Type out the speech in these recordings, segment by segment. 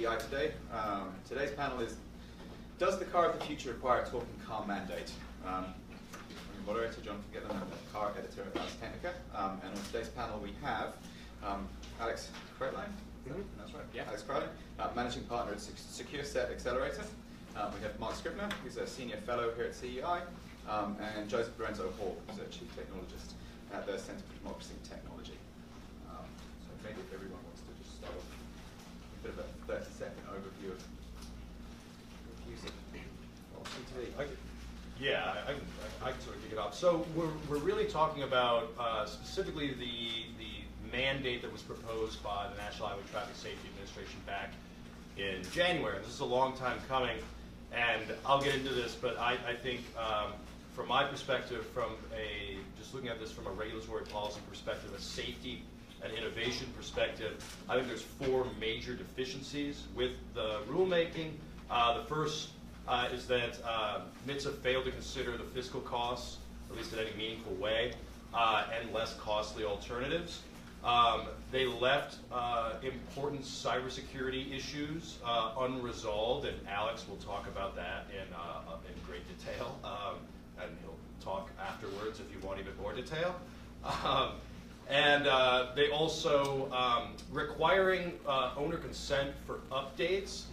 CEI today. Today's panel is, does the car of the future require a talking car mandate? I'm your moderator, John Gitlin. I'm the car editor at Technica. And on today's panel we have Alex Kreilein. That's right. Yeah. Alex Kreilein, managing partner at SecureSet Accelerator. We have Marc Scribner, who's a senior fellow here at CEI, and Joseph Lorenzo Hall, who's a chief technologist at the Center for Democracy and Technology. So maybe if everyone wants to just start off with a bit of a 30-second overview of using CTV. Yeah, I can sort of kick it off. So we're really talking about specifically the mandate that was proposed by the National Highway Traffic Safety Administration back in January. This is a long time coming, and I'll get into this, but I think from my perspective, just looking at this from a regulatory policy perspective, a safety and innovation perspective, I think there's 4 major deficiencies with the rulemaking. The first is that NHTSA failed to consider the fiscal costs, at least in any meaningful way, and less costly alternatives. They left important cybersecurity issues unresolved, and Alex will talk about that in great detail, and he'll talk afterwards if you want even more detail. And they also, requiring owner consent for updates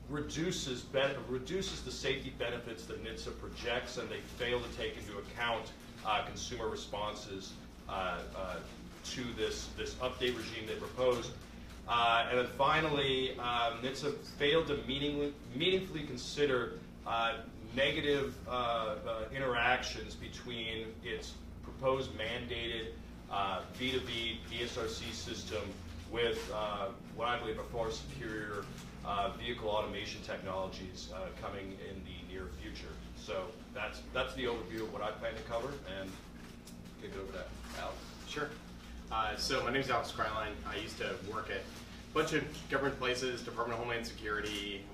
reduces the safety benefits that NHTSA projects, and they fail to take into account consumer responses to this update regime they proposed. And then finally, NHTSA failed to meaningfully consider negative interactions between its proposed mandated V2V DSRC system with what I believe are far superior vehicle automation technologies coming in the near future. So that's the overview of what I plan to cover, and kick it over to Alex. Sure. So my name is Alex Kreilein. I used to work at a bunch of government places, Department of Homeland Security,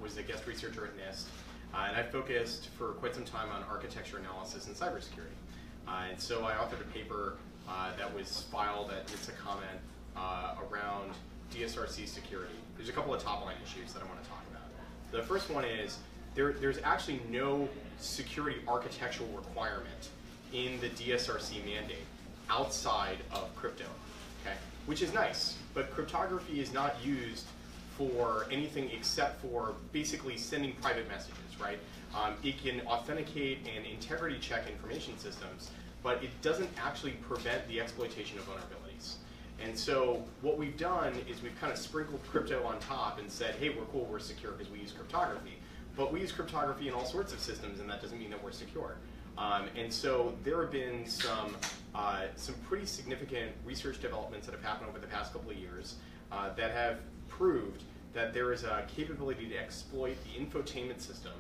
was a guest researcher at NIST, and I focused for quite some time on architecture analysis and cybersecurity. And so I authored a paper that was filed at NHTSA comment around DSRC security. There's a couple of top line issues that I want to talk about. The first one is there's actually no security architectural requirement in the DSRC mandate outside of crypto, okay? Which is nice, but cryptography is not used for anything except for basically sending private messages, right? It can authenticate and integrity check information systems, but it doesn't actually prevent the exploitation of vulnerabilities. And so what we've done is we've kind of sprinkled crypto on top and said, hey, we're cool, we're secure because we use cryptography. But we use cryptography in all sorts of systems, and that doesn't mean that we're secure. And so there have been some pretty significant research developments that have happened over the past couple of years that have proved that there is a capability to exploit the infotainment system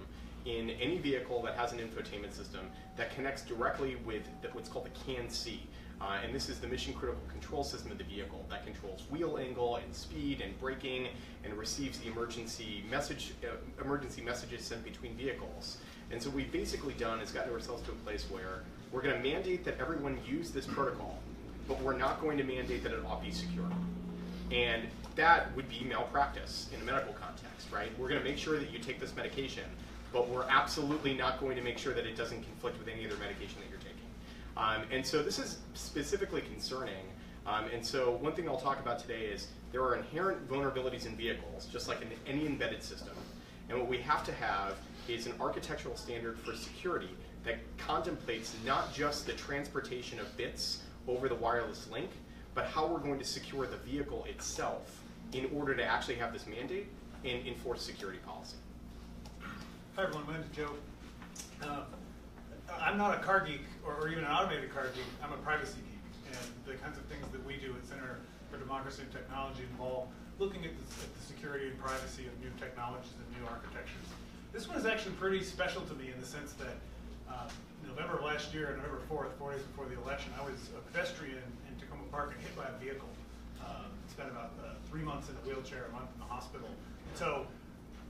in any vehicle that has an infotainment system that connects directly with what's called the CAN-C. And this is the mission critical control system of the vehicle that controls wheel angle and speed and braking and receives the emergency messages sent between vehicles. And so what we've basically done is gotten ourselves to a place where we're going to mandate that everyone use this protocol, but we're not going to mandate that it all be secure. And that would be malpractice in a medical context, right? We're going to make sure that you take this medication, but we're absolutely not going to make sure that it doesn't conflict with any other medication that you're taking. And so this is specifically concerning. And so one thing I'll talk about today is there are inherent vulnerabilities in vehicles, just like in any embedded system. And what we have to have is an architectural standard for security that contemplates not just the transportation of bits over the wireless link, but how we're going to secure the vehicle itself in order to actually have this mandate and enforce security policy. Hi everyone, my name is Joe. I'm not a car geek or even an automated car geek, I'm a privacy geek. And the kinds of things that we do at Center for Democracy and Technology involve looking at the security and privacy of new technologies and new architectures. This one is actually pretty special to me in the sense that November of last year, November 4th, 4 days before the election, I was a pedestrian in Tacoma Park and hit by a vehicle. Spent about 3 months in a wheelchair, a month in the hospital. And so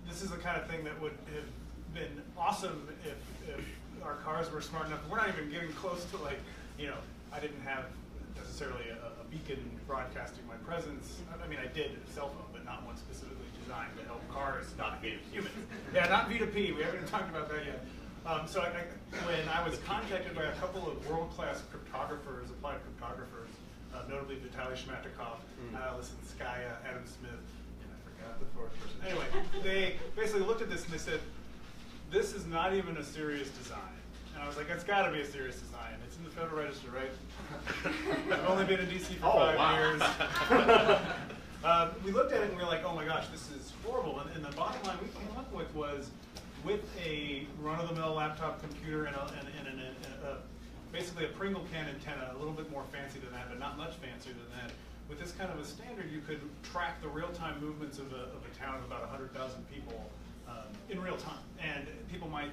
this is the kind of thing that would have been awesome if our cars were smart enough. We're not even getting close to I didn't have necessarily a beacon broadcasting my presence. I mean, I did a cell phone, but not one specifically designed to help cars, not humans. Yeah, not V2P. We haven't even talked about that yet. So when I was contacted by a couple of world-class cryptographers, applied cryptographers, notably Vitaly Shmatakov, Alison Skaya, Adam Smith, and I forgot the fourth person. Anyway, they basically looked at this and they said, this is not even a serious design. And I was like, it's got to be a serious design. It's in the Federal Register, right? I've only been in DC for 5 years. We looked at it and we were like, oh my gosh, this is horrible. And the bottom line we came up with was, with a run-of-the-mill laptop computer and basically a Pringle can antenna, a little bit more fancy than that, but not much fancier than that. With this kind of a standard, you could track the real-time movements of a town of about 100,000 people in real time. And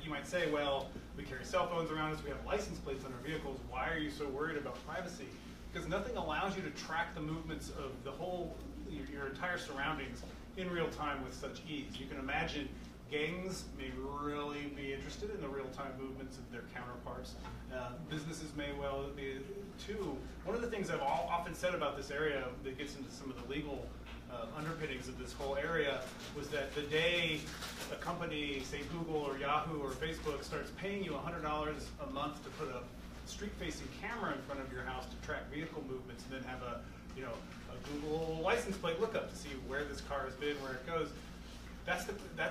you might say, well, we carry cell phones around us, we have license plates on our vehicles, why are you so worried about privacy? Because nothing allows you to track the movements of your entire surroundings in real time with such ease. You can imagine gangs may really be interested in the real-time movements of their counterparts. Businesses may well be too. One of the things I've often said about this area that gets into some of the legal underpinnings of this whole area was that the day a company, say Google or Yahoo or Facebook, starts paying you $100 a month to put a street-facing camera in front of your house to track vehicle movements and then have a Google license plate lookup to see where this car has been, where it goes, that's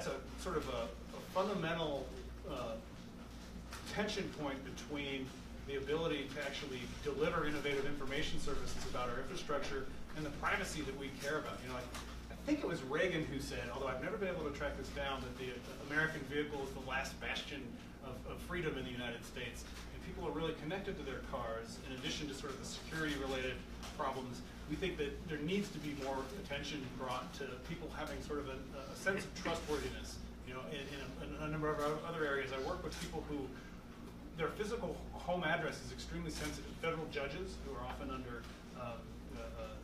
a sort of a fundamental tension point between the ability to actually deliver innovative information services about our infrastructure and the privacy that we care about. I think it was Reagan who said, although I've never been able to track this down, that the American vehicle is the last bastion of freedom in the United States. And people are really connected to their cars, in addition to sort of the security-related problems. We think that there needs to be more attention brought to people having sort of a sense of trustworthiness. In a number of other areas, I work with people who their physical home address is extremely sensitive. Federal judges who are often under,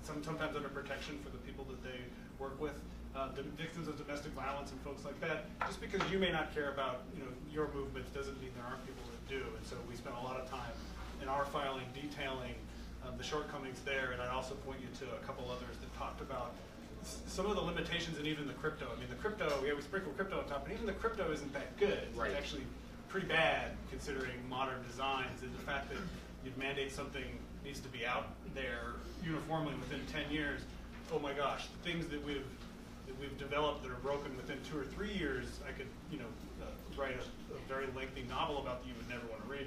sometimes under protection for the people that they work with, the victims of domestic violence and folks like that. Just because you may not care about your movements doesn't mean there aren't people that do. And so we spend a lot of time in our filing detailing the shortcomings there, and I'd also point you to a couple others that talked about some of the limitations and even the crypto. I mean, the crypto, we sprinkle crypto on top, and even the crypto isn't that good. Right. It's actually pretty bad considering modern designs, and the fact that you'd mandate something needs to be out there uniformly within 10 years. Oh my gosh, the things that we've developed that are broken within 2 or 3 years, I could write a very lengthy novel about that you would never want to read.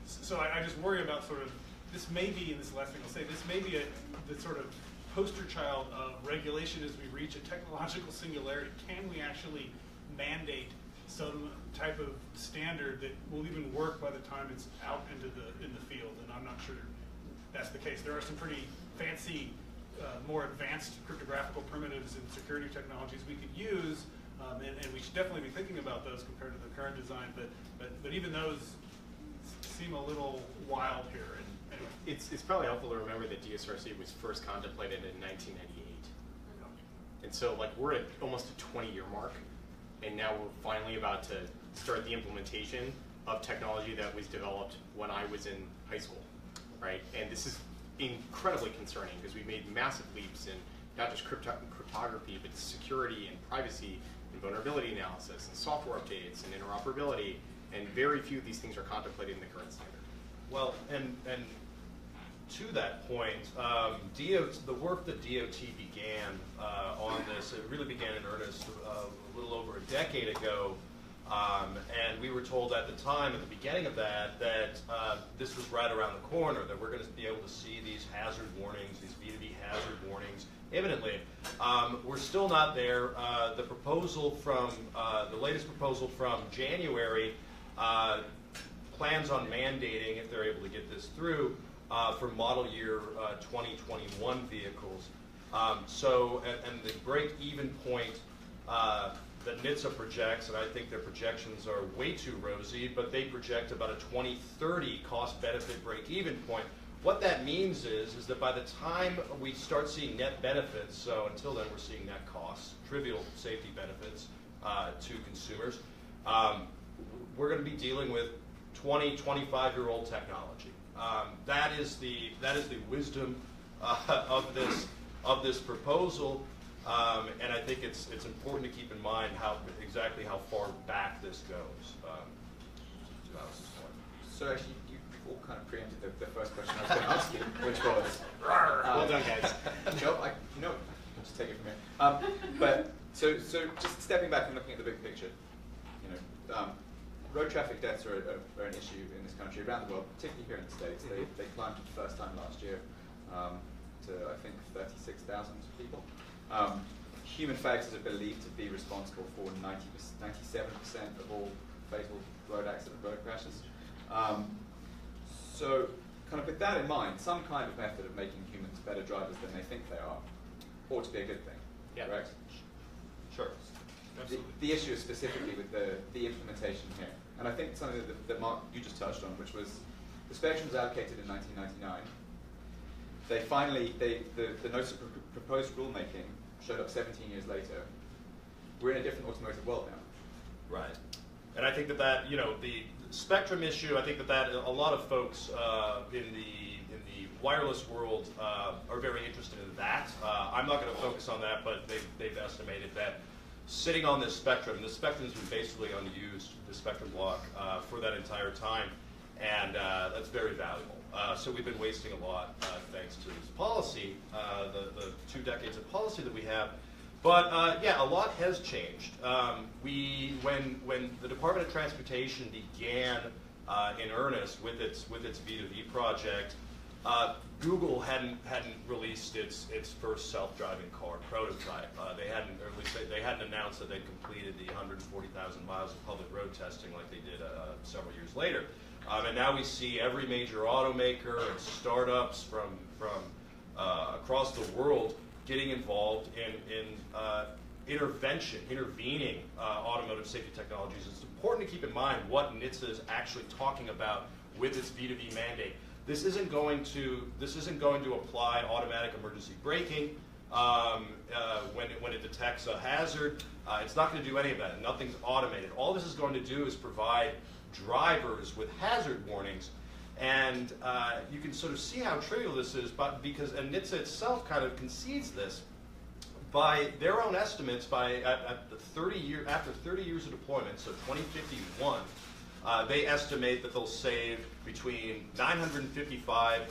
So I just worry about sort of, this may be, and this is the last thing I'll say, this may be the sort of poster child of regulation as we reach a technological singularity. Can we actually mandate some type of standard that will even work by the time it's out in the field? And I'm not sure that's the case. There are some pretty fancy, more advanced cryptographical primitives and security technologies we could use, and we should definitely be thinking about those compared to the current design. But even those seem a little wild here. And anyway. It's probably helpful to remember that DSRC was first contemplated in 1998. And so we're at almost a 20-year mark, and now we're finally about to start the implementation of technology that was developed when I was in high school, right? And this is incredibly concerning because we've made massive leaps in not just cryptography, but security and privacy and vulnerability analysis and software updates and interoperability, and very few of these things are contemplated in the current standard. Well, and to that point, the work that DOT began on this, it really began in earnest a little over a decade ago, and we were told at the time, at the beginning of that this was right around the corner, that we're going to be able to see these hazard warnings, these V2V hazard warnings imminently. We're still not there. The proposal from, the latest proposal from January plans on mandating, if they're able to get this through, for model year 2021 vehicles. And the break-even point that NHTSA projects, and I think their projections are way too rosy, but they project about a 2030 cost-benefit break-even point. What that means is that by the time we start seeing net benefits, so until then we're seeing net costs, trivial safety benefits to consumers, we're going to be dealing with 20, 25-year-old technology. That is the wisdom of this proposal, and I think it's important to keep in mind exactly how far back this goes. So actually, you all kind of preempted the first question I was going to ask you, which was, well done, guys. Joe, I'll just take it from here. But so just stepping back and looking at the big picture, road traffic deaths are an issue in this country, around the world, particularly here in the States. They climbed for the first time last year to, I think, 36,000 people. Human factors are believed to be responsible for 97% of all fatal road crashes. So, kind of with that in mind, some kind of method of making humans better drivers than they think they are ought to be a good thing, correct? Sure. The issue is specifically with the implementation here. And I think something that Mark, you just touched on, which was the spectrum was allocated in 1999. They finally, the notice of proposed rulemaking showed up 17 years later. We're in a different automotive world now. Right. And I think that the spectrum issue, I think that a lot of folks in the wireless world are very interested in that. I'm not going to focus on that, but they've estimated that sitting on this spectrum has been basically unused, the spectrum block, for that entire time, and that's very valuable. So we've been wasting a lot thanks to this policy, the 2 decades of policy that we have. But yeah, a lot has changed. When the Department of Transportation began in earnest with its V2V project, Google hadn't released its first self-driving car prototype. They hadn't announced that they'd completed the 140,000 miles of public road testing like they did several years later. And now we see every major automaker and startups from across the world getting involved in intervening automotive safety technologies. It's important to keep in mind what NHTSA is actually talking about with its V2V mandate. This isn't going to apply automatic emergency braking when it detects a hazard. It's not going to do any of that. Nothing's automated. All this is going to do is provide drivers with hazard warnings. And you can sort of see how trivial this is, but and NHTSA itself kind of concedes this. By their own estimates, after 30 years of deployment, so 2051, they estimate that they'll save between 955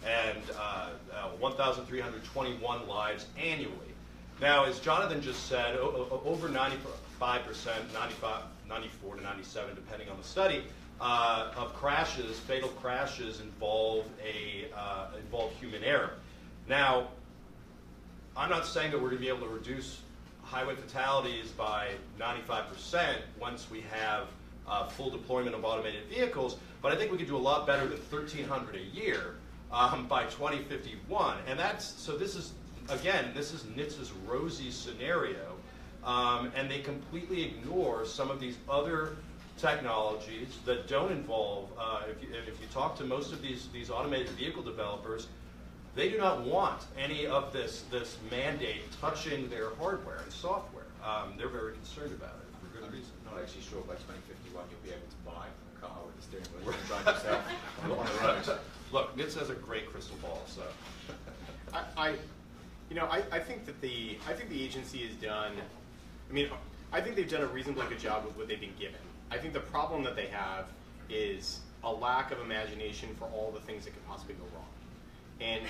and 1,321 lives annually. Now, as Jonathan just said, over 95%, 94 to 97, depending on the study, of crashes, fatal crashes, involve human error. Now, I'm not saying that we're going to be able to reduce highway fatalities by 95% once we have full deployment of automated vehicles, but I think we could do a lot better than 1,300 a year by 2051. And this is NHTSA's rosy scenario, and they completely ignore some of these other technologies that don't involve, if you talk to most of these automated vehicle developers, they do not want any of this mandate touching their hardware and software. They're very concerned about it for good reason. I'm not actually sure by 2051 you'll be able to buy a car with a steering wheel and drive yourself on the road. Look, NHTSA has a great crystal ball, so. I think that the agency has done. I think they've done a reasonably good job with what they've been given. I think the problem that they have is a lack of imagination for all the things that could possibly go wrong. And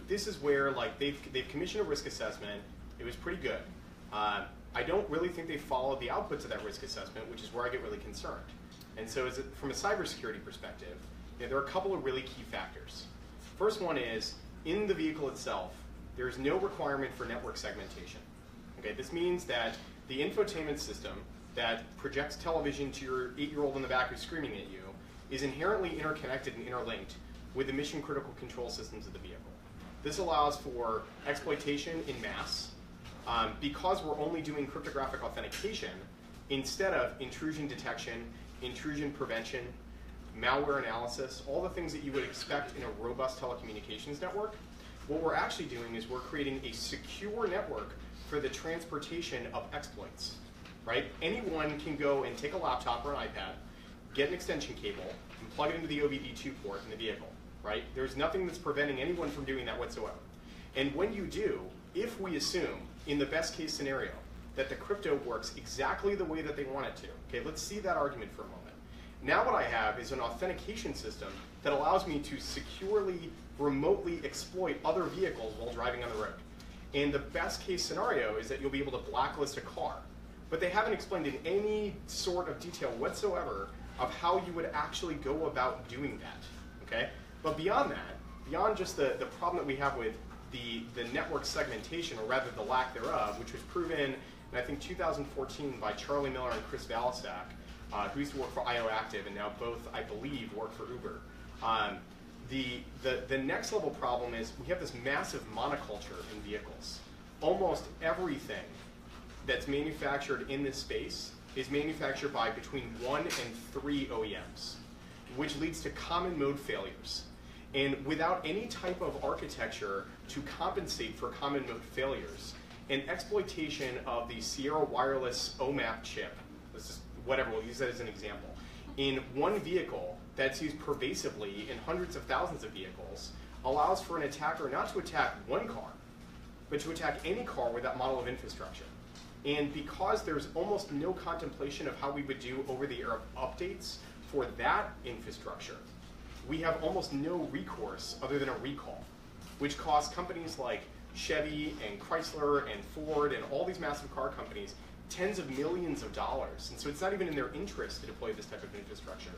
this is where they've commissioned a risk assessment. It was pretty good. I don't really think they followed the outputs of that risk assessment, which is where I get really concerned. And so from a cybersecurity perspective, there are a couple of really key factors. First one is, in the vehicle itself, there's no requirement for network segmentation. Okay, this means that the infotainment system that projects television to your 8-year-old in the back who's screaming at you is inherently interconnected and interlinked with the mission-critical control systems of the vehicle. This allows for exploitation in mass because we're only doing cryptographic authentication instead of intrusion detection, intrusion prevention, malware analysis, all the things that you would expect in a robust telecommunications network. What we're actually doing is we're creating a secure network for the transportation of exploits, right? Anyone can go and take a laptop or an iPad, get an extension cable, and plug it into the OBD2 port in the vehicle, right? There's nothing that's preventing anyone from doing that whatsoever. And when you do, if we assume, in the best case scenario, that the crypto works exactly the way that they want it to, okay, let's see that argument for a moment. Now what I have is an authentication system that allows me to securely, remotely exploit other vehicles while driving on the road. And the best case scenario is that you'll be able to blacklist a car. But they haven't explained in any sort of detail whatsoever of how you would actually go about doing that, okay? But beyond that, beyond just the problem that we have with the network segmentation, or rather the lack thereof, which was proven in I think 2014 by Charlie Miller and Chris Valasak, who used to work for IOActive and now both, I believe, work for Uber. The next level problem is we have this massive monoculture in vehicles. Almost everything that's manufactured in this space is manufactured by between 1 and 3 OEMs, which leads to common mode failures. And without any type of architecture to compensate for common mode failures, an exploitation of the Sierra Wireless OMAP chip, this is whatever, we'll use that as an example, in one vehicle that's used pervasively in hundreds of thousands of vehicles, allows for an attacker not to attack one car, but to attack any car with that model of infrastructure. And because there's almost no contemplation of how we would do over-the-air updates for that infrastructure, we have almost no recourse other than a recall, which costs companies like Chevy and Chrysler and Ford and all these massive car companies tens of millions of dollars. And so it's not even in their interest to deploy this type of infrastructure.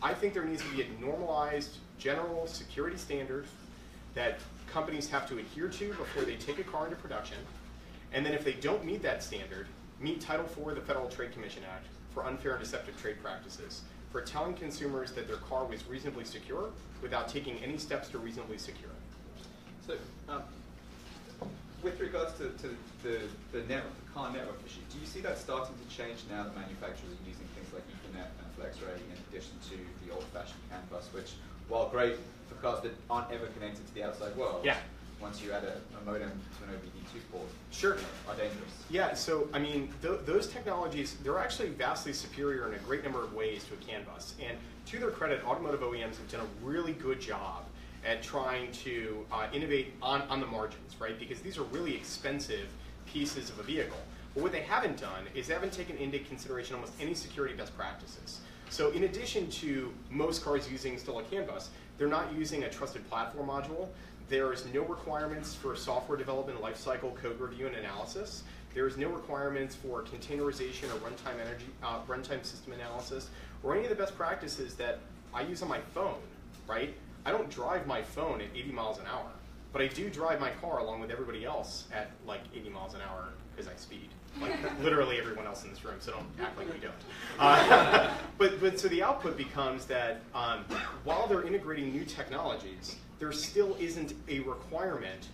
I think there needs to be a normalized general security standard that companies have to adhere to before they take a car into production. And then if they don't meet that standard, meet Title IV of the Federal Trade Commission Act for unfair and deceptive trade practices, for telling consumers that their car was reasonably secure without taking any steps to reasonably secure it. So, with regards to the car network issue, do you see that starting to change now that manufacturers are using things like Ethernet and FlexRay in addition to the old-fashioned CAN bus, which, while great for cars that aren't ever connected to the outside world, yeah, once you add a modem to an OBD2 port, sure, are dangerous? Yeah, so I mean, those technologies, they're actually vastly superior in a great number of ways to a CAN bus. And to their credit, automotive OEMs have done a really good job at trying to innovate on the margins, right? Because these are really expensive pieces of a vehicle. But what they haven't done is they haven't taken into consideration almost any security best practices. So in addition to most cars using still a CAN bus, they're not using a trusted platform module. There's no requirements for software development, lifecycle, code review, and analysis. There's no requirements for containerization or runtime system analysis, or any of the best practices that I use on my phone, right? I don't drive my phone at 80 miles an hour, but I do drive my car along with everybody else at like 80 miles an hour because I speed. Like literally everyone else in this room, so don't act like we don't. But so the output becomes that while they're integrating new technologies, there still isn't a requirement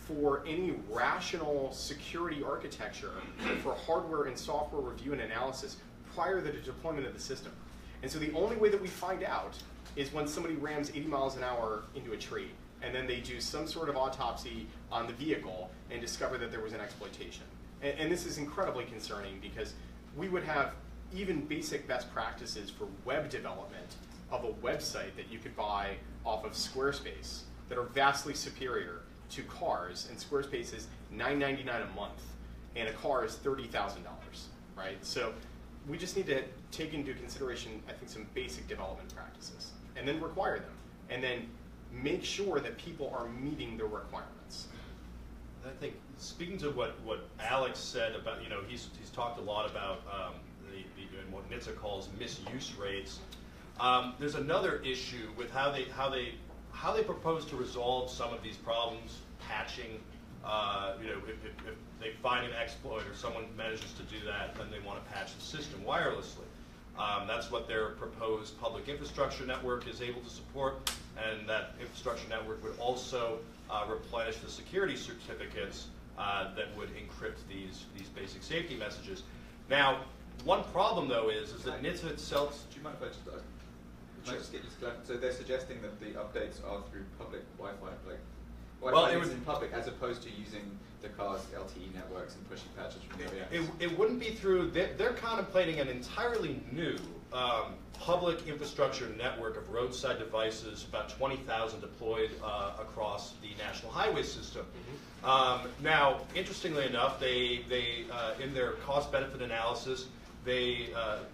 for any rational security architecture for hardware and software review and analysis prior to the deployment of the system. And so the only way that we find out is when somebody rams 80 miles an hour into a tree, and then they do some sort of autopsy on the vehicle and discover that there was an exploitation. And this is incredibly concerning because we would have even basic best practices for web development of a website that you could buy off of Squarespace that are vastly superior to cars, and Squarespace is $9.99 a month, and a car is $30,000, right? So we just need to take into consideration, I think, some basic development practices, and then require them, and then make sure that people are meeting the requirements. I think, speaking to what Alex said about, he's talked a lot about what NHTSA calls misuse rates. There's another issue with how they propose to resolve some of these problems, patching. If they find an exploit or someone manages to do that, then they want to patch the system wirelessly. That's what their proposed public infrastructure network is able to support, and that infrastructure network would also replenish the security certificates that would encrypt these basic safety messages. Now, one problem though is that NHTSA itself. Do you mind if I just just get you to clarify? So they're suggesting that the updates are through public Wi-Fi, like Wi-Fi is in public, as opposed to using the car's LTE networks and pushing patches from the OEMs. It wouldn't be through. They're contemplating an entirely new public infrastructure network of roadside devices, about 20,000 deployed across the national highway system. Now, interestingly enough, they in their cost-benefit analysis, they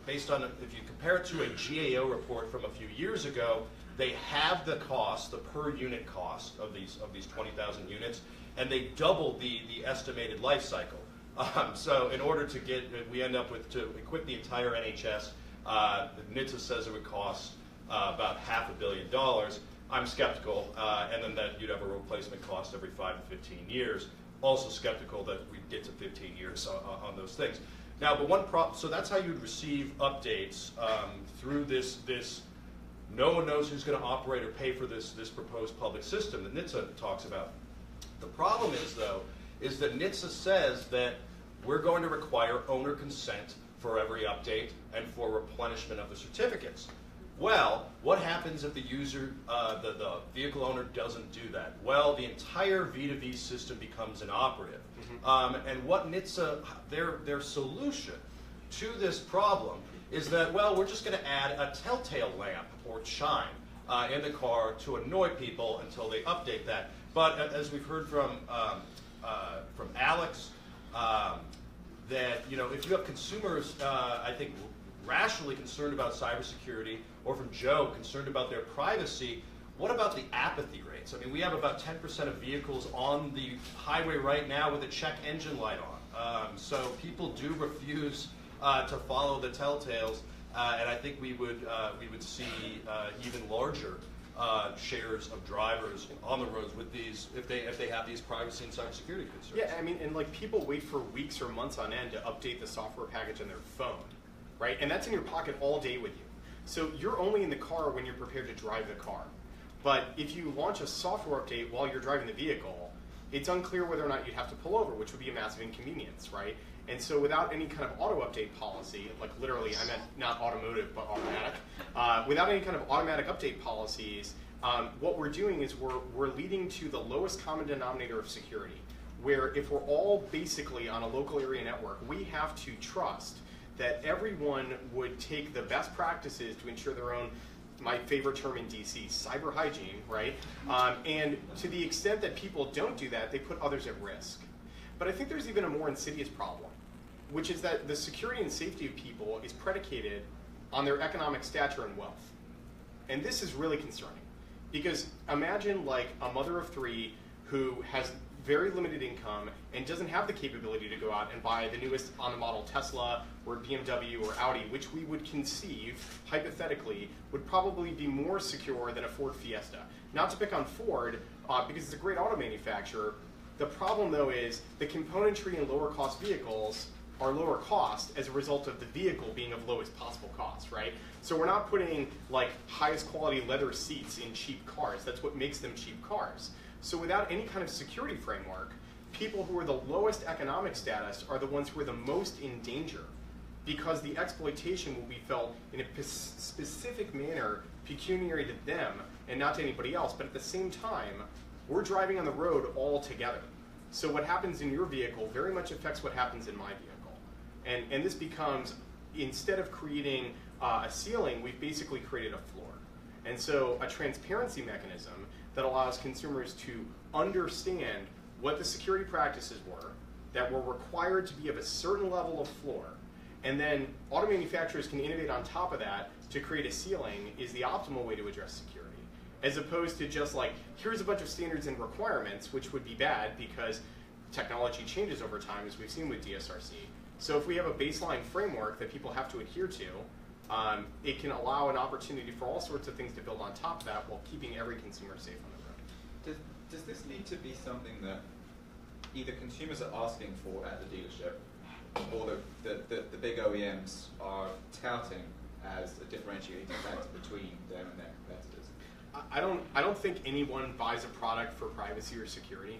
based on, if you compare it to a GAO report from a few years ago, they have the cost, the per unit cost of these 20,000 units, and they doubled the estimated life cycle. So in order to get, we end up with, to equip the entire NHS, NHTSA says it would cost about $500 million. I'm skeptical, and then that you'd have a replacement cost every 5 to 15 years. Also skeptical that we'd get to 15 years on those things. Now, but one problem, so that's how you'd receive updates through this. No one knows who's going to operate or pay for this proposed public system that NHTSA talks about. The problem is, though, is that NHTSA says that we're going to require owner consent for every update and for replenishment of the certificates. Well, what happens if the user, the vehicle owner doesn't do that? Well, the entire V2V system becomes inoperative. And what NHTSA, their solution to this problem is that, well, we're just going to add a telltale lamp or chime in the car to annoy people until they update that. But as we've heard from Alex, that if you have consumers, I think, rationally concerned about cybersecurity, or from Joe concerned about their privacy, what about the apathy rates? I mean, we have about 10% of vehicles on the highway right now with a check engine light on. So people do refuse to follow the telltales, and I think we would see even larger shares of drivers on the roads with these if they have these privacy and cybersecurity concerns. Yeah, I mean, and like people wait for weeks or months on end to update the software package on their phone, right? And that's in your pocket all day with you. So you're only in the car when you're prepared to drive the car. But if you launch a software update while you're driving the vehicle, it's unclear whether or not you'd have to pull over, which would be a massive inconvenience, right? And so without any kind of auto update policy, like literally, I meant not automotive, but automatic, without any kind of automatic update policies, what we're doing is we're leading to the lowest common denominator of security, where if we're all basically on a local area network, we have to trust that everyone would take the best practices to ensure their own, my favorite term in DC, cyber hygiene, right? And to the extent that people don't do that, they put others at risk. But I think there's even a more insidious problem, which is that the security and safety of people is predicated on their economic stature and wealth. And this is really concerning, because imagine like a mother of 3 who has very limited income and doesn't have the capability to go out and buy the newest on the model Tesla or BMW or Audi, which we would conceive, hypothetically, would probably be more secure than a Ford Fiesta. Not to pick on Ford, because it's a great auto manufacturer. The problem, though, is the componentry in lower cost vehicles are lower cost as a result of the vehicle being of lowest possible cost, right? So we're not putting like highest quality leather seats in cheap cars. That's what makes them cheap cars. So without any kind of security framework, people who are the lowest economic status are the ones who are the most in danger, because the exploitation will be felt in a specific manner pecuniary to them and not to anybody else. But at the same time, we're driving on the road all together. So what happens in your vehicle very much affects what happens in my vehicle. And this becomes, instead of creating a ceiling, we've basically created a floor. And so a transparency mechanism that allows consumers to understand what the security practices were that were required to be of a certain level of floor, and then auto manufacturers can innovate on top of that to create a ceiling, is the optimal way to address security, as opposed to just like, here's a bunch of standards and requirements, which would be bad because technology changes over time, as we've seen with DSRC. So if we have a baseline framework that people have to adhere to, it can allow an opportunity for all sorts of things to build on top of that while keeping every consumer safe on the road. Does this need to be something that either consumers are asking for at the dealership, or the big OEMs are touting as a differentiating factor between them and their competitors? I don't think anyone buys a product for privacy or security.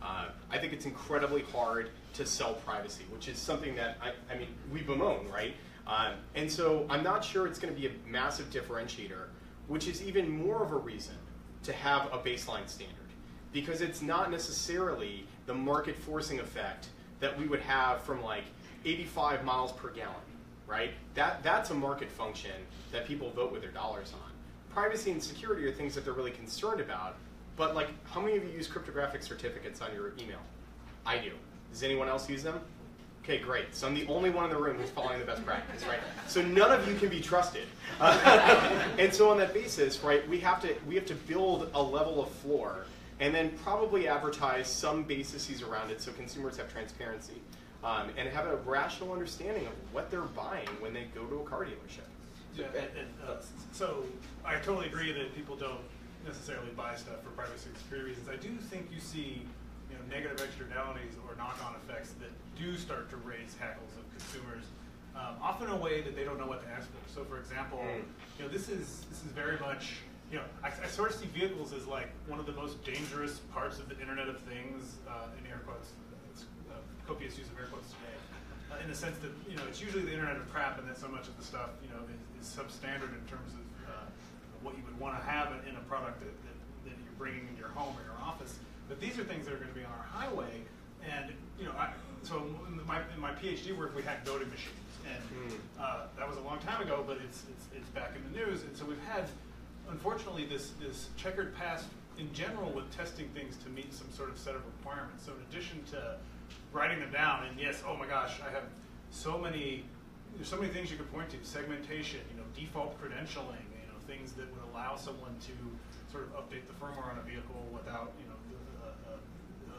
I think it's incredibly hard to sell privacy, which is something that I mean we bemoan, right? And so I'm not sure it's going to be a massive differentiator, which is even more of a reason to have a baseline standard, because it's not necessarily the market forcing effect that we would have from like 85 miles per gallon, right? That's a market function that people vote with their dollars on. Privacy and security are things that they're really concerned about, but like, how many of you use cryptographic certificates on your email? I do. Does anyone else use them? Okay, great. So I'm the only one in the room who's following the best practice, right? So none of you can be trusted. And so on that basis, right, we have to build a level of floor and then probably advertise some bases around it so consumers have transparency and have a rational understanding of what they're buying when they go to a car dealership. Yeah, so I totally agree that people don't necessarily buy stuff for privacy and security reasons. I do think you see negative externalities or knock-on effects that do start to raise hackles of consumers, often in a way that they don't know what to ask for. So, for example, this is very much, I sort of see vehicles as like one of the most dangerous parts of the Internet of Things, in air quotes, copious use of air quotes today, in the sense that it's usually the Internet of crap, and that so much of the stuff is substandard in terms of what you would want to have in a product that you're bringing in your home or your office. But these are things that are going to be on our highway, and so in my PhD work we hacked voting machines, and that was a long time ago, but it's back in the news, and so we've had, unfortunately, this checkered past in general with testing things to meet some sort of set of requirements. So in addition to writing them down, and yes, oh my gosh, I have there's so many things you could point to: segmentation, default credentialing, things that would allow someone to sort of update the firmware on a vehicle without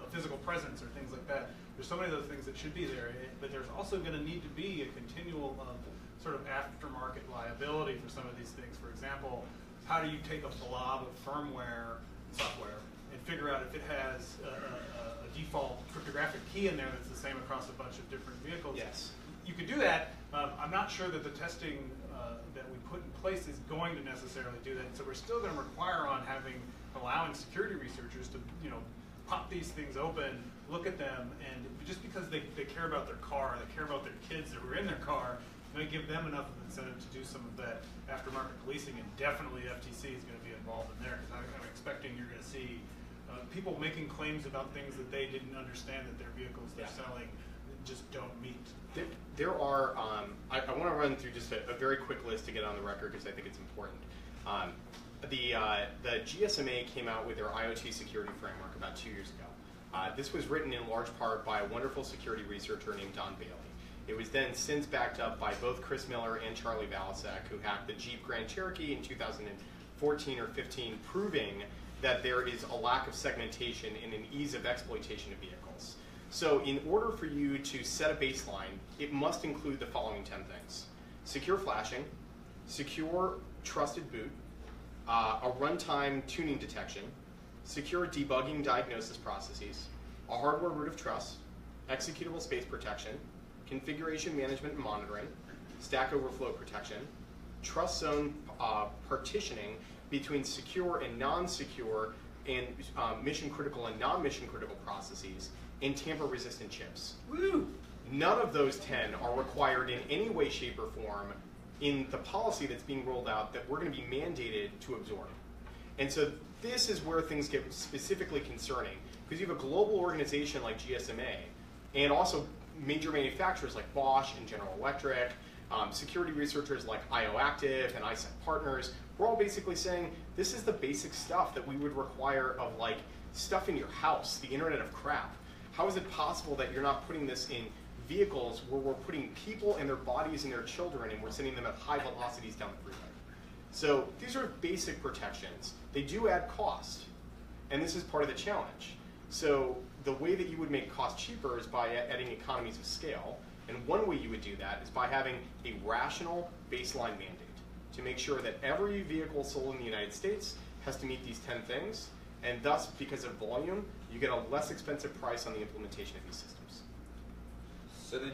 a physical presence or things like that. There's so many of those things that should be there, but there's also going to need to be a continual of sort of aftermarket liability for some of these things. For example, how do you take a blob of firmware software and figure out if it has a default cryptographic key in there that's the same across a bunch of different vehicles? Yes. You could do that. I'm not sure that the testing that we put in place is going to necessarily do that. So we're still going to require on allowing security researchers to pop these things open, look at them, and just because they care about their car, they care about their kids that were in their car, they give them enough of an incentive to do some of that aftermarket policing, and definitely FTC is going to be involved in there, because I'm expecting you're going to see people making claims about things that they didn't understand that their vehicles they're selling just don't meet. There are, I want to run through just a very quick list to get on the record because I think it's important. The GSMA came out with their IoT security framework about 2 years ago. This was written in large part by a wonderful security researcher named Don Bailey. It was then since backed up by both Chris Miller and Charlie Valasek, who hacked the Jeep Grand Cherokee in 2014 or 15, proving that there is a lack of segmentation and an ease of exploitation of vehicles. So in order for you to set a baseline, it must include the following 10 things: secure flashing, secure trusted boot, a runtime tuning detection, secure debugging diagnosis processes, a hardware root of trust, executable space protection, configuration management and monitoring, Stack Overflow protection, trust zone partitioning between secure and non-secure and mission critical and non-mission critical processes, and tamper-resistant chips. Woo! None of those 10 are required in any way, shape, or form in the policy that's being rolled out that we're going to be mandated to absorb. And so this is where things get specifically concerning, because you have a global organization like GSMA, and also major manufacturers like Bosch and General Electric, security researchers like IOActive and ISEC Partners. We're all basically saying this is the basic stuff that we would require of like stuff in your house, the Internet of crap. How is it possible that you're not putting this in vehicles where we're putting people and their bodies and their children and we're sending them at high velocities down the freeway? So these are basic protections. They do add cost, and this is part of the challenge. So the way that you would make cost cheaper is by adding economies of scale, and one way you would do that is by having a rational baseline mandate to make sure that every vehicle sold in the United States has to meet these 10 things, and thus, because of volume, you get a less expensive price on the implementation of these systems. So then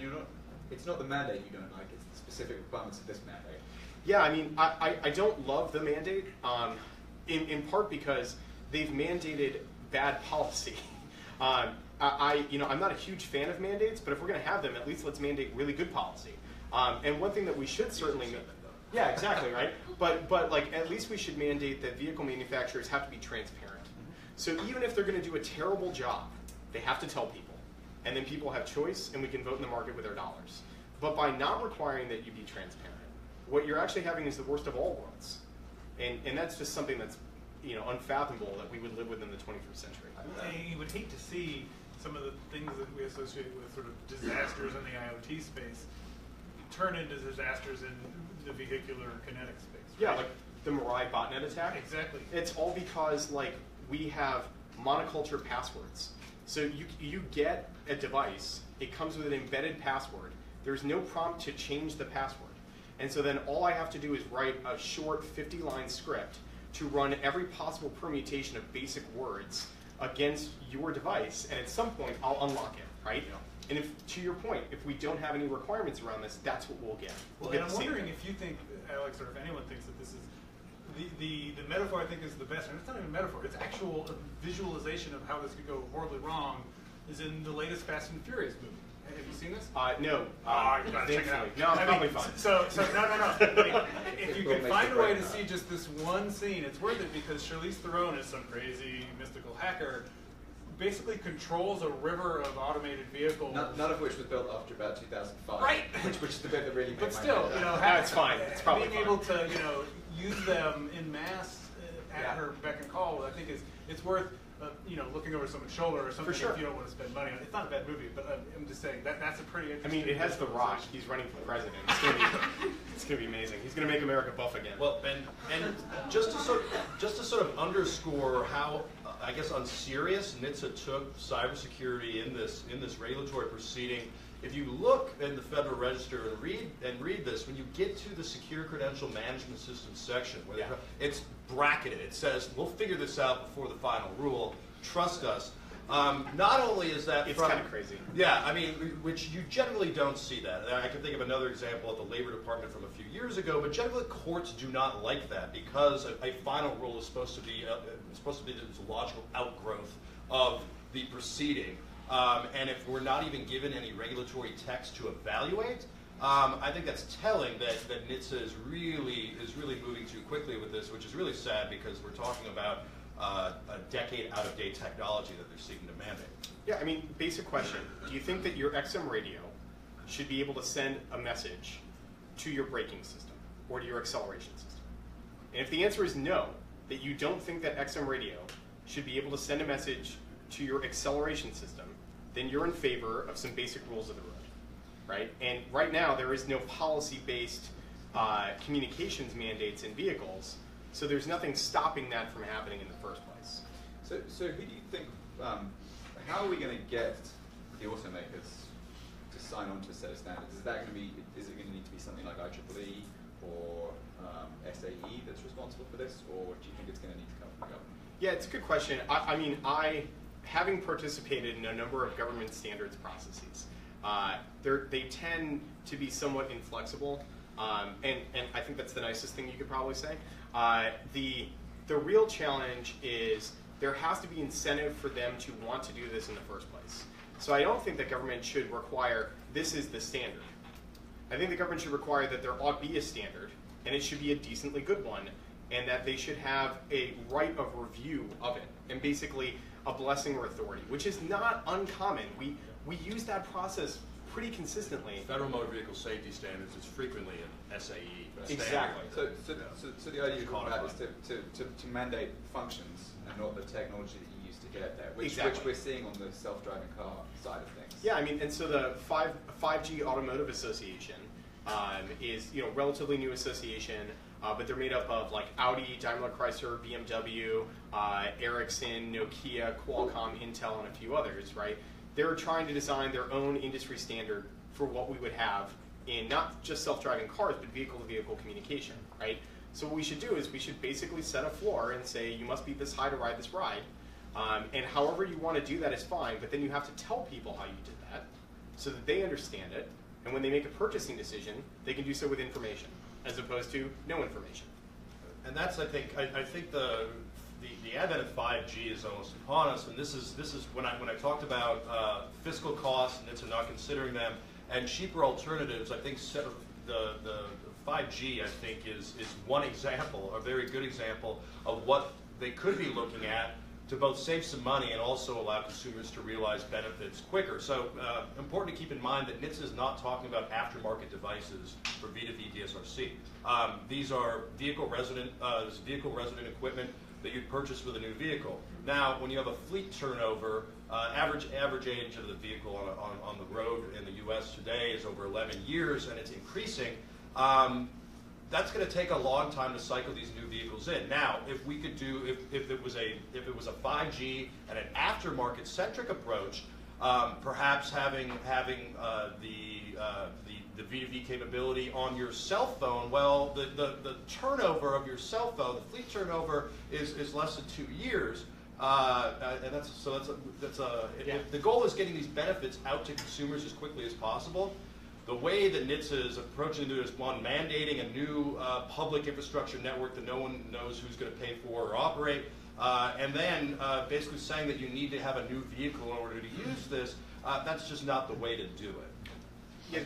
it's not the mandate you don't like, it's the specific requirements of this mandate. Yeah, I mean, I don't love the mandate, in part because they've mandated bad policy. I'm not a huge fan of mandates, but if we're going to have them, at least let's mandate really good policy. And one thing that we should certainly yeah, exactly, right? But like, at least we should mandate that vehicle manufacturers have to be transparent. So even if they're going to do a terrible job, they have to tell people. And then people have choice, and we can vote in the market with our dollars. But by not requiring that you be transparent, what you're actually having is the worst of all worlds. And that's just something that's unfathomable that we would live within the 21st century. You would hate to see some of the things that we associate with sort of disasters in the IoT space turn into disasters in the vehicular kinetic space. Right? Yeah, like the Mirai botnet attack. Exactly. It's all because we have monoculture passwords. So you get a device, it comes with an embedded password. There's no prompt to change the password. And so then all I have to do is write a short 50-line script to run every possible permutation of basic words against your device, and at some point I'll unlock it, right? Yeah. And if, to your point, if we don't have any requirements around this, that's what we'll get. Well, and I'm wondering if you think, Alex, or if anyone thinks that this is the metaphor I think is the best, and it's not even a metaphor, it's actual visualization of how this could go horribly wrong, is in the latest Fast and Furious movie. Have you seen this? No. You gotta check it out. No, it's probably fine. So no. I mean, if you can find a way to see just this one scene, it's worth it because Charlize Theron is some crazy mystical hacker, basically controls a river of automated vehicles. None of which was built after about 2005. Right. Which is the bit that really made But my still, head it's fine. It's probably being able to use them in mass at her beck and call, I think it's worth. Looking over someone's shoulder or something. For sure. If you don't want to spend money on it. It's not a bad movie, but I'm just saying that's a pretty interesting. I mean, it has The Rock. He's running for president. It's gonna be amazing. He's gonna make America buff again. Well, and just to sort of underscore how I guess unserious NHTSA took cybersecurity in this regulatory proceeding. If you look in the Federal Register and read this, when you get to the Secure Credential Management System section, where it's bracketed, it says, we'll figure this out before the final rule, trust us. Not only is that it's kind of crazy. Yeah, I mean, which you generally don't see that. I can think of another example at the Labor Department from a few years ago, but generally courts do not like that because a final rule is supposed to be this logical outgrowth of the proceeding. And if we're not even given any regulatory text to evaluate, I think that's telling that NHTSA is really moving too quickly with this, which is really sad because we're talking about a decade out-of-date technology that they're seeking to mandate. Yeah, I mean, basic question. Do you think that your XM radio should be able to send a message to your braking system or to your acceleration system? And if the answer is no, that you don't think that XM radio should be able to send a message to your acceleration system, then you're in favor of some basic rules of the road, right? And right now, there is no policy-based communications mandates in vehicles, so there's nothing stopping that from happening in the first place. So who do you think, how are we going to get the automakers to sign on to a set of standards? Is it going to need to be something like IEEE or SAE that's responsible for this, or do you think it's going to need to come from the government? Yeah, it's a good question. Having participated in a number of government standards processes, they tend to be somewhat inflexible, and I think that's the nicest thing you could probably say. The real challenge is there has to be incentive for them to want to do this in the first place. So I don't think that government should require this is the standard. I think the government should require that there ought be a standard, and it should be a decently good one, and that they should have a right of review of it, and basically a blessing or authority, which is not uncommon. We use that process pretty consistently. Federal Motor Vehicle Safety Standards is frequently an SAE. Exactly. So the idea of that is to mandate functions and not the technology that you use to get there, which we're seeing on the self-driving car side of things. Yeah, I mean, and so the 5G Automotive Association is a relatively new association. But they're made up of like Audi, Daimler Chrysler, BMW, Ericsson, Nokia, Qualcomm, Intel, and a few others, right? They're trying to design their own industry standard for what we would have in not just self-driving cars, but vehicle-to-vehicle communication, right? So what we should do is we should basically set a floor and say you must be this high to ride this ride, and however you want to do that is fine, but then you have to tell people how you did that so that they understand it, and when they make a purchasing decision, they can do so with information, as opposed to no information. And that's, I think the advent of 5G is almost upon us, and this is when I talked about fiscal costs and it's not considering them and cheaper alternatives. I think the 5G I think is one example, a very good example of what they could be looking at to both save some money and also allow consumers to realize benefits quicker. So important to keep in mind that NHTSA is not talking about aftermarket devices for V2V DSRC. These are vehicle resident equipment that you'd purchase with a new vehicle. Now, when you have a fleet turnover, average age of the vehicle on the road in the U.S. today is over 11 years, and it's increasing. That's going to take a long time to cycle these new vehicles in. Now, if we could do, if it was a 5G and an aftermarket centric approach, perhaps having the V2V capability on your cell phone, well, the turnover of your cell phone, the fleet turnover is less than 2 years. And the goal is getting these benefits out to consumers as quickly as possible. The way that NHTSA is approaching it is one, mandating a new public infrastructure network that no one knows who's going to pay for or operate, and then basically saying that you need to have a new vehicle in order to use this. That's just not the way to do it. Yeah,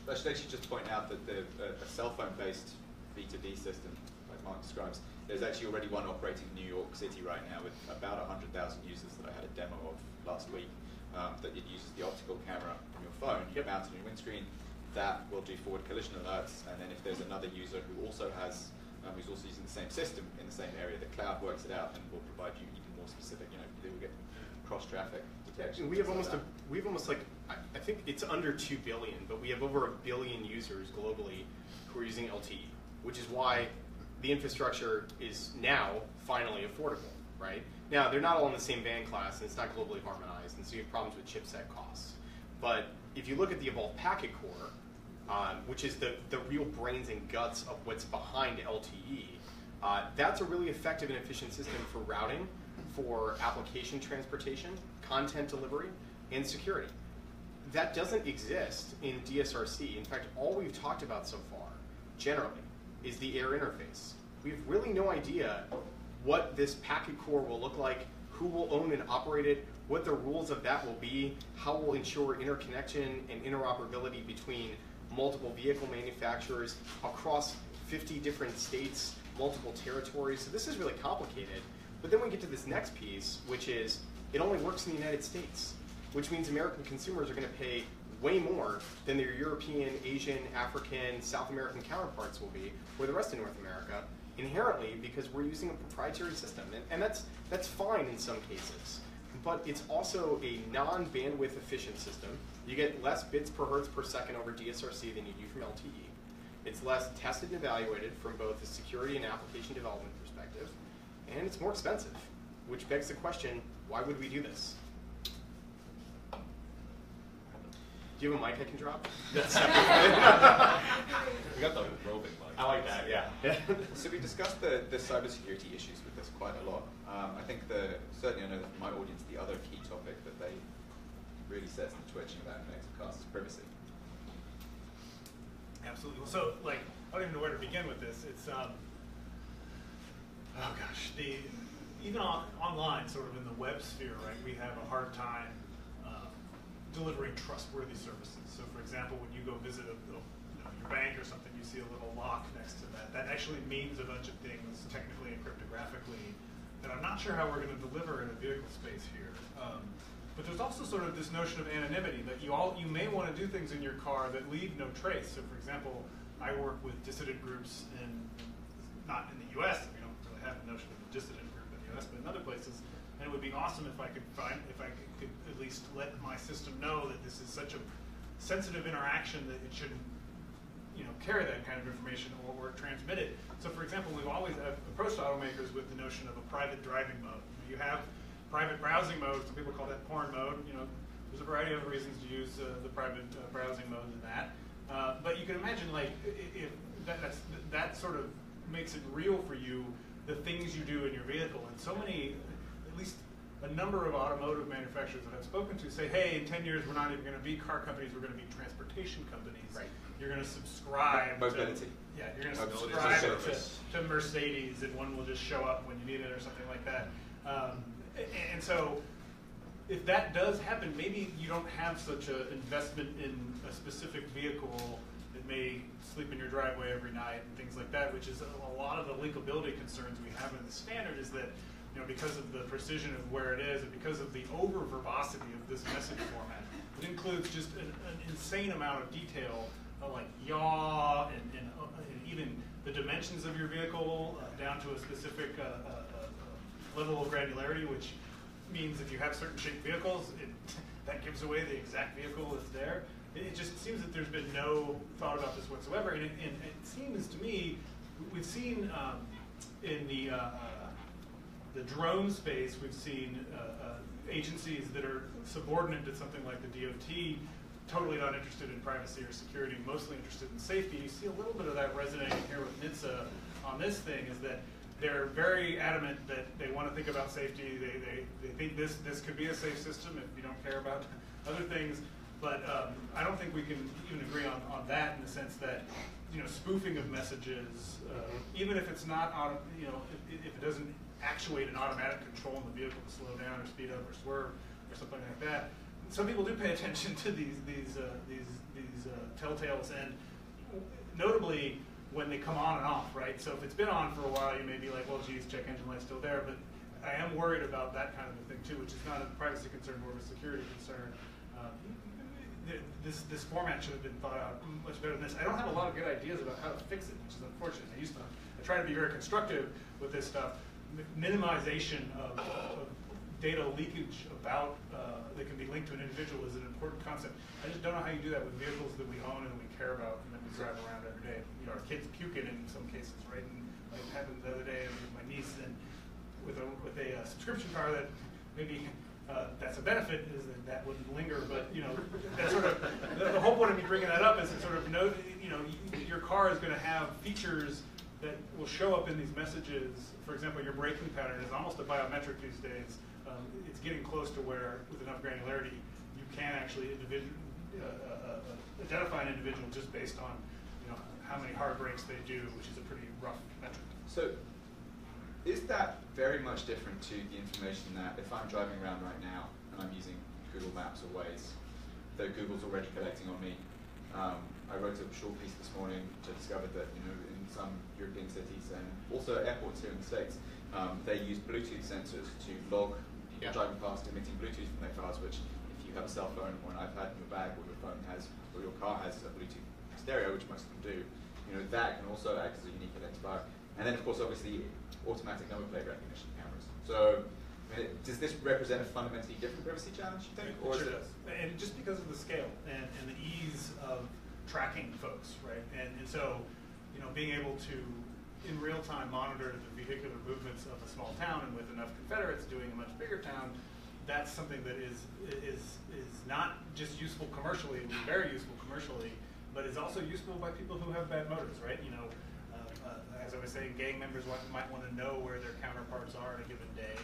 I should actually just point out that a cell phone-based B2B system, like Marc describes, there's actually already one operating in New York City right now with about 100,000 users that I had a demo of last week. That it uses the optical camera from your phone, you mount it on your windscreen. That will do forward collision alerts, and then if there's another user who also has, who's also using the same system in the same area, the cloud works it out and will provide you even more specific. They will get cross-traffic detection. We have almost like I think it's under 2 billion, but we have over 1 billion users globally who are using LTE, which is why the infrastructure is now finally affordable, right? Now they're not all in the same band class, and it's not globally harmonized, and so you have problems with chipset costs. But if you look at the evolved packet core, which is the real brains and guts of what's behind LTE, that's a really effective and efficient system for routing, for application transportation, content delivery, and security. That doesn't exist in DSRC. In fact, all we've talked about so far, generally, is the air interface. We have really no idea what this packet core will look like, who will own and operate it, what the rules of that will be, how we'll ensure interconnection and interoperability between multiple vehicle manufacturers across 50 different states, multiple territories. So this is really complicated. But then we get to this next piece, which is it only works in the United States, which means American consumers are going to pay way more than their European, Asian, African, South American counterparts will be, or the rest of North America, inherently because we're using a proprietary system. And that's fine in some cases. But it's also a non-bandwidth efficient system. You get less bits per hertz per second over DSRC than you do from LTE. It's less tested and evaluated from both a security and application development perspective. And it's more expensive, which begs the question, why would we do this? Do you have a mic I can drop? That's We got the roving mic. I like that, yeah. So we discussed the cybersecurity issues with this quite a lot. I think certainly I know that from my audience, the other key topic that they really sets the twitching about connected cars is privacy. Absolutely. So, I don't even know where to begin with this. It's, even online, sort of in the web sphere, right, we have a hard time delivering trustworthy services. So, for example, when you go visit your bank or something, you see a little lock next to that. That actually means a bunch of things, technically and cryptographically, that I'm not sure how we're going to deliver in a vehicle space here. But there's also sort of this notion of anonymity, that you may want to do things in your car that leave no trace. So, for example, I work with dissident groups not in the U.S. We don't really have the notion of a dissident group in the U.S., but in other places. And it would be awesome if I could at least let my system know that this is such a sensitive interaction that it shouldn't, carry that kind of information or transmit it. So, for example, we've always approached automakers with the notion of a private driving mode. You have private browsing mode. Some people call that porn mode. There's a variety of reasons to use the private browsing mode in that. But you can imagine, if that sort of makes it real for you, the things you do in your vehicle. And so many, at least a number of automotive manufacturers that I've spoken to say, hey, in 10 years we're not even going to be car companies, we're going to be transportation companies. Right. You're going to subscribe mobility. You're going to subscribe to Mercedes, and one will just show up when you need it or something like that. And so if that does happen, maybe you don't have such an investment in a specific vehicle that may sleep in your driveway every night and things like that, which is a lot of the linkability concerns we have in the standard, is that because of the precision of where it is and because of the over-verbosity of this message format. It includes just an insane amount of detail, like yaw and even the dimensions of your vehicle down to a specific level of granularity, which means if you have certain shaped vehicles, that gives away the exact vehicle that's there. It just seems that there's been no thought about this whatsoever, and it seems to me, we've seen in the drone space, we've seen agencies that are subordinate to something like the DOT, totally not interested in privacy or security, mostly interested in safety. You see a little bit of that resonating here with NHTSA on this thing, is that they're very adamant that they want to think about safety. They think this could be a safe system if you don't care about other things. But I don't think we can even agree on that, in the sense that spoofing of messages, even if it's not if it doesn't actuate an automatic control in the vehicle to slow down or speed up or swerve or something like that. Some people do pay attention to these telltales, and notably when they come on and off, right? So if it's been on for a while, you may be like, well, geez, check engine light's still there. But I am worried about that kind of a thing too, which is not a privacy concern, more of a security concern. This format should have been thought out much better than this. I don't have a lot of good ideas about how to fix it, which is unfortunate. I try to be very constructive with this stuff. Minimization of data leakage about that can be linked to an individual is an important concept. I just don't know how you do that with vehicles that we own and we care about and that we drive around every day. Our kids puking in some cases, right? And like it happened the other day with my niece, and with a subscription car that maybe that's a benefit, is that wouldn't linger. But that's sort of the whole point of me bringing that up is to sort of know, your car is going to have features that will show up in these messages. For example, your braking pattern is almost a biometric these days. It's getting close to where, with enough granularity, you can actually identify an individual just based on how many hard brakes they do, which is a pretty rough metric. So, is that very much different to the information that if I'm driving around right now and I'm using Google Maps or Waze, that Google's already collecting on me? I wrote a short piece this morning to discover that in some European cities and also airports here in the States, they use Bluetooth sensors to log people driving past emitting Bluetooth from their cars, which if you have a cell phone or an iPad in your bag, or your phone has, or your car has a Bluetooth stereo, which most of them do, that can also act as a unique identifier. And then of course obviously automatic number plate recognition cameras. So does this represent a fundamentally different privacy challenge, you think? Or sure does. And just because of the scale and the ease of tracking folks, right? And so, being able to, in real time, monitor the vehicular movements of a small town, and with enough Confederates doing a much bigger town, that's something that is not just useful commercially, very useful commercially, but is also useful by people who have bad motives, right? As I was saying, gang members might want to know where their counterparts are on a given day.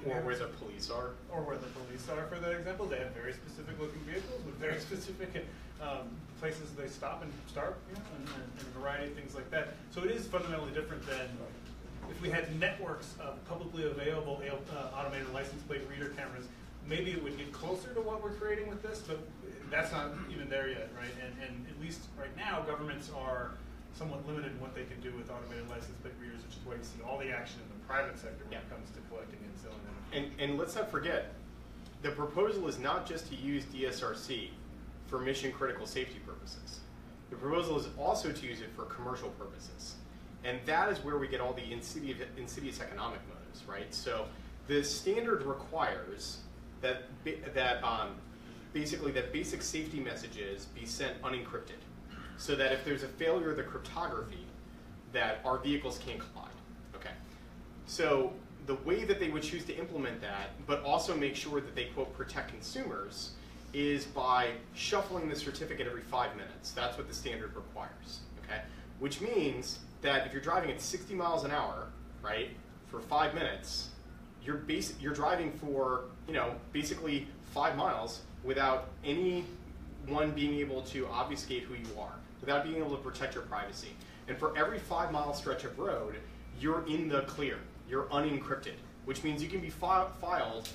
Or where the police are. Or where the police are, for that example. They have very specific looking vehicles with very specific places they stop and start, and a variety of things like that. So it is fundamentally different than if we had networks of publicly available automated license plate reader cameras. Maybe it would get closer to what we're creating with this, but that's not even there yet, right? And at least right now, governments are somewhat limited in what they can do with automated license plate readers, which is why you see all the action in the private sector when it comes to collecting and selling them. And let's not forget, the proposal is not just to use DSRC for mission critical safety purposes. The proposal is also to use it for commercial purposes. And that is where we get all the insidious economic motives, right? So the standard requires that basically that basic safety messages be sent unencrypted, so that if there's a failure of the cryptography, that our vehicles can't collide. Okay. So the way that they would choose to implement that, but also make sure that they, quote, protect consumers, is by shuffling the certificate every 5 minutes. That's what the standard requires. Okay. Which means that if you're driving at 60 miles an hour, right, for 5 minutes, you're driving for, basically 5 miles without anyone being able to obfuscate who you are, without being able to protect your privacy. And for every 5 mile stretch of road, you're in the clear. You're unencrypted, which means you can be followed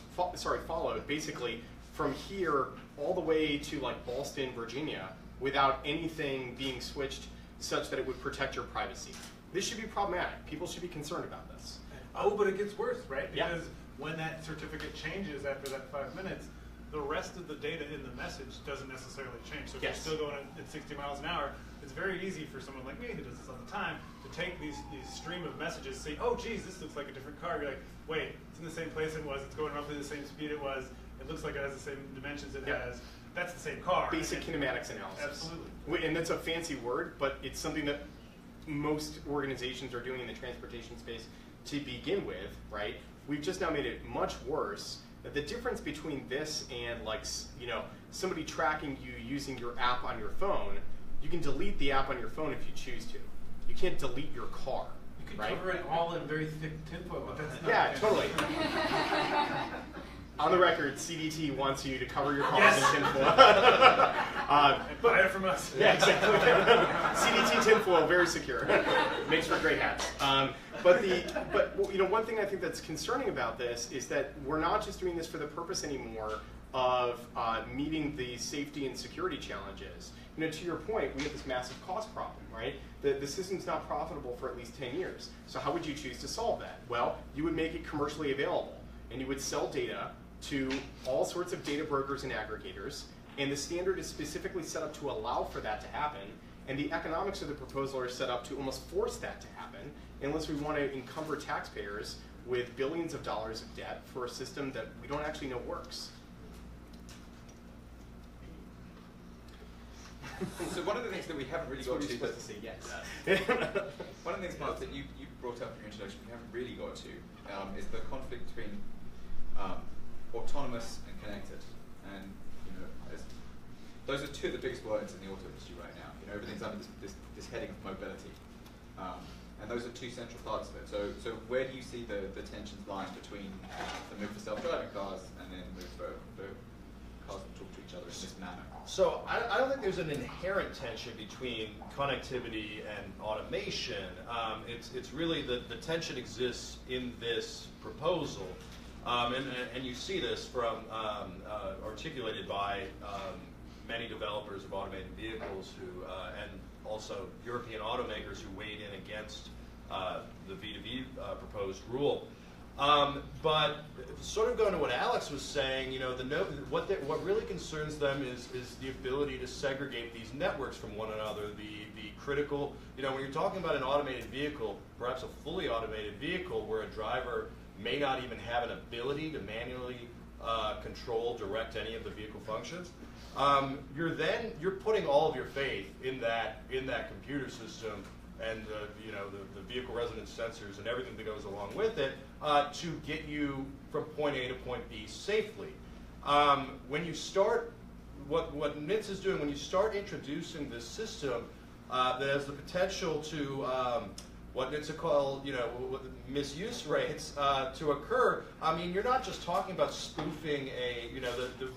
basically from here all the way to like Boston, Virginia, without anything being switched such that it would protect your privacy. This should be problematic. People should be concerned about this. Oh, but it gets worse, right? Yeah. Because when that certificate changes after that 5 minutes, the rest of the data in the message doesn't necessarily change. So if Yes. you're still going at 60 miles an hour, it's very easy for someone like me who does this all the time to take these stream of messages, say, oh, geez, this looks like a different car. You're like, wait, it's in the same place it was. It's going roughly the same speed it was. It looks like it has the same dimensions it Yep. has. That's the same car. Basic kinematics analysis. Absolutely. And that's a fancy word, but it's something that most organizations are doing in the transportation space to begin with, right? We've just now made it much worse. The difference between this and, like, you know, somebody tracking you using your app on your phone, you can delete the app on your phone if you choose to. You can't delete your car. You could right? cover it all in very thick tinfoil. But that's not Yeah, totally. On the record, CDT wants you to cover your cars Yes. in tinfoil. Buy it from us. Yeah, exactly. CDT tinfoil, very secure. Makes for great hats. But you know, one thing I think that's concerning about this is that we're not just doing this for the purpose anymore of meeting the safety and security challenges. You know, to your point, we have this massive cost problem, right? The system's not profitable for at least 10 years. So how would you choose to solve that? Well, you would make it commercially available, and you would sell data to all sorts of data brokers and aggregators, and the standard is specifically set up to allow for that to happen, and the economics of the proposal are set up to almost force that to happen, unless we want to encumber taxpayers with billions of dollars of debt for a system that we don't actually know works. So one of the things that we haven't really got to, supposed to say yes. one of the things, Marc, that you brought up in your introduction we haven't really got to is the conflict between autonomous and connected. And you know, those are two of the biggest words in the auto industry right now. You know, everything's under this heading of mobility. And those are two central parts of it. So where do you see the tensions lying between the move for self-driving cars and then the move for cars that talk to each other in this manner? So I don't think there's an inherent tension between connectivity and automation. It's really the tension exists in this proposal. And you see this from articulated by many developers of automated vehicles who, and also European automakers who weighed in against the V2V proposed rule. But sort of going to what Alex was saying, you know, what really concerns them is the ability to segregate these networks from one another. The critical, you know, when you're talking about an automated vehicle, perhaps a fully automated vehicle where a driver may not even have an ability to manually control, direct any of the vehicle functions, you're putting all of your faith in that computer system and the vehicle resonance sensors and everything that goes along with it to get you from point A to point B safely. When you start, what NHTSA is doing, when you start introducing this system that has the potential to what NHTSA call, misuse rates to occur. I mean, you're not just talking about spoofing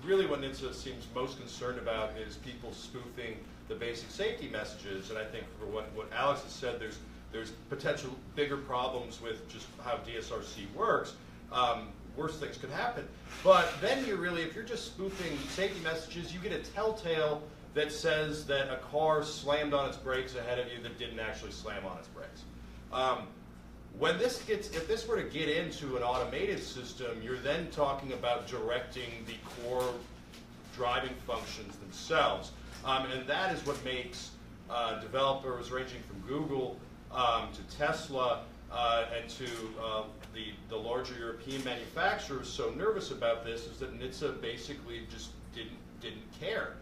really what NHTSA seems most concerned about is people spoofing the basic safety messages. And I think for what Alex has said, there's potential bigger problems with just how DSRC works. Worse things could happen. But then if you're just spoofing safety messages, you get a telltale that says that a car slammed on its brakes ahead of you that didn't actually slam on its brakes. If this were to get into an automated system, you're then talking about directing the core driving functions themselves. And that is what makes developers ranging from Google to Tesla and to the larger European manufacturers so nervous about this is that NHTSA basically just didn't care.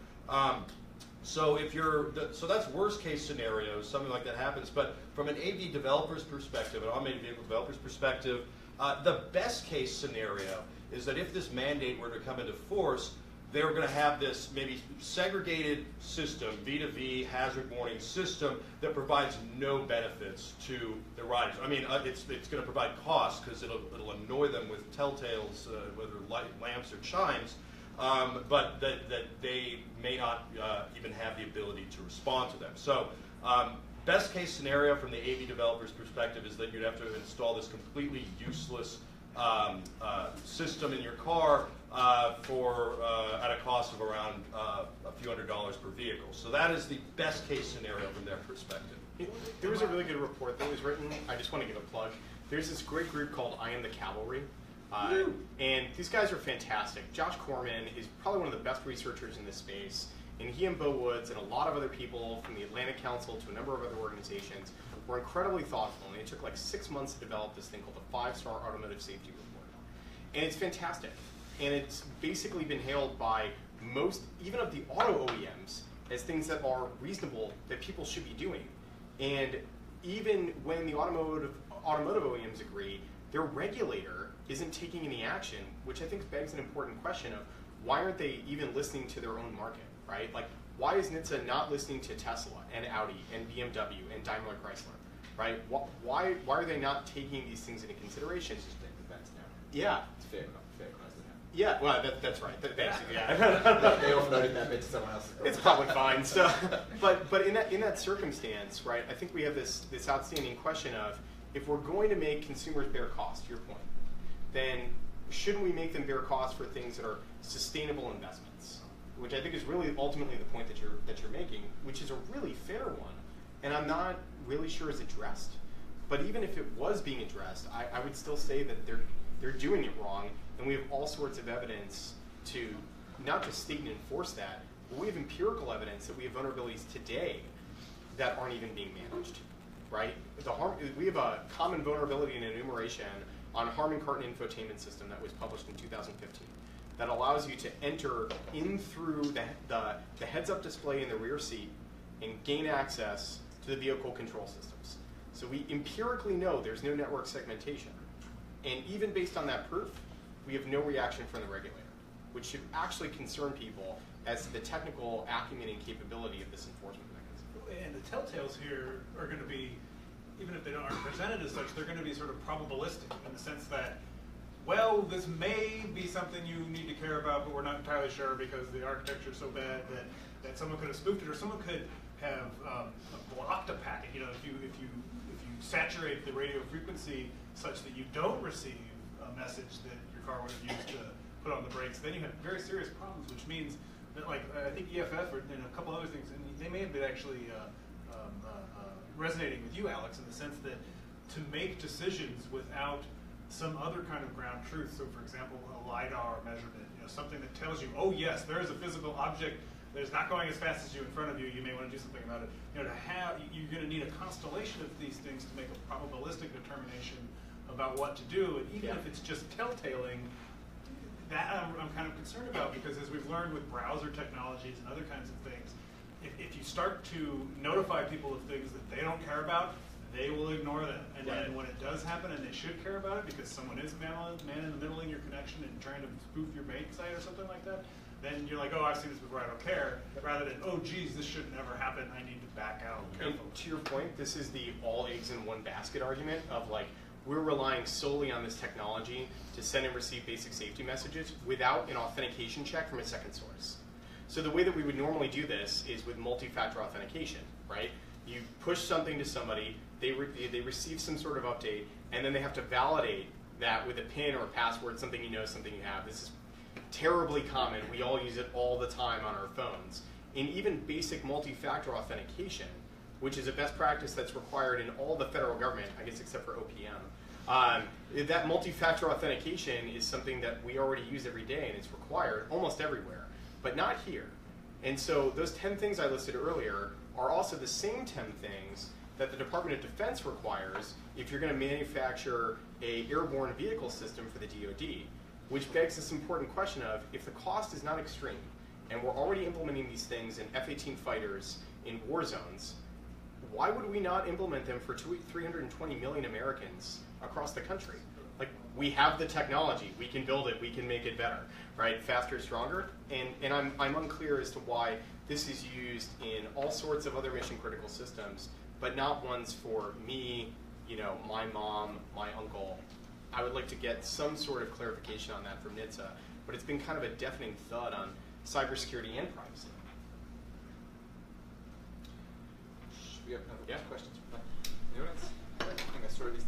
So that's worst case scenario, something like that happens. But from an AV developer's perspective, an automated vehicle developer's perspective, the best case scenario is that if this mandate were to come into force, they're going to have this maybe segregated system, V2V hazard warning system that provides no benefits to the riders. I mean, it's going to provide costs because it'll annoy them with telltales, whether lamps or chimes. But that they may not even have the ability to respond to them. So best case scenario from the AV developer's perspective is that you'd have to install this completely useless system in your car at a cost of around a few $100s per vehicle. So that is the best case scenario from their perspective. There was a really good report that was written. I just want to give a plug. there's this great group called I Am the Cavalry. And these guys are fantastic. Josh Corman is probably one of the best researchers in this space. And he and Bo Woods and a lot of other people from the Atlantic Council to a number of other organizations were incredibly thoughtful. And it took like 6 months to develop this thing called the 5-Star Automotive Safety Report. And it's fantastic. And it's basically been hailed by most, even of the auto OEMs, as things that are reasonable that people should be doing. And even when the automotive OEMs agree, their regulator isn't taking any action, which I think begs an important question of why aren't they even listening to their own market, right? Like, why is NHTSA not listening to Tesla and Audi and BMW and Daimler Chrysler, right? Why are they not taking these things into consideration? It's just big defense now. Yeah. It's fair Chrysler now. Yeah, well, that's right. Basically, yeah. They offloaded that bit to someone else. It's probably fine. So, but in that circumstance, right? I think we have this outstanding question of if we're going to make consumers bear cost, to your point, then shouldn't we make them bear cost for things that are sustainable investments? Which I think is really ultimately the point that you're making, which is a really fair one, and I'm not really sure is addressed. But even if it was being addressed, I would still say that they're doing it wrong, and we have all sorts of evidence to not just state and enforce that, but we have empirical evidence that we have vulnerabilities today that aren't even being managed, right? We have a common vulnerability in enumeration on Harman Kardon infotainment system that was published in 2015 that allows you to enter in through the heads-up display in the rear seat and gain access to the vehicle control systems. So we empirically know there's no network segmentation. And even based on that proof, we have no reaction from the regulator, which should actually concern people as to the technical acumen and capability of this enforcement mechanism. And the telltales here are going to be, even if they aren't presented as such, they're going to be sort of probabilistic in the sense that, well, this may be something you need to care about, but we're not entirely sure because the architecture is so bad that someone could have spoofed it, or someone could have blocked a packet. You know, if you saturate the radio frequency such that you don't receive a message that your car would have used to put on the brakes, then you have very serious problems, which means that, like, I think EFF and a couple other things, and they may have been actually resonating with you, Alex, in the sense that to make decisions without some other kind of ground truth, so for example, a LiDAR measurement, you know, something that tells you, oh yes, there is a physical object that is not going as fast as you in front of you, you may want to do something about it. You know, you're going to need a constellation of these things to make a probabilistic determination about what to do, and even if it's just telltaling, that I'm kind of concerned about, because as we've learned with browser technologies and other kinds of things, if you start to notify people of things that they don't care about, they will ignore them. And then when it does happen and they should care about it because someone is man in the middle in your connection and trying to spoof your bank site or something like that, then you're like, oh, I've seen this before, I don't care, rather than, oh, geez, this should never happen, I need to back out. And to your point, this is the all eggs in one basket argument of, like, we're relying solely on this technology to send and receive basic safety messages without an authentication check from a second source. So the way that we would normally do this is with multi-factor authentication, right? You push something to somebody, they receive some sort of update, and then they have to validate that with a PIN or a password, something you know, something you have. This is terribly common. We all use it all the time on our phones. In even basic multi-factor authentication, which is a best practice that's required in all the federal government, I guess except for OPM, that multi-factor authentication is something that we already use every day, and it's required almost everywhere, but not here. And so those 10 things I listed earlier are also the same 10 things that the Department of Defense requires if you're going to manufacture an airborne vehicle system for the DoD, which begs this important question of, if the cost is not extreme, and we're already implementing these things in F-18 fighters in war zones, why would we not implement them for 320 million Americans across the country? Like, we have the technology, we can build it, we can make it better, right? Faster, stronger, and I'm unclear as to why this is used in all sorts of other mission critical systems, but not ones for me, you know, my mom, my uncle. I would like to get some sort of clarification on that from NHTSA, but it's been kind of a deafening thud on cybersecurity and privacy. Should we open up questions from the audience? I think I saw at least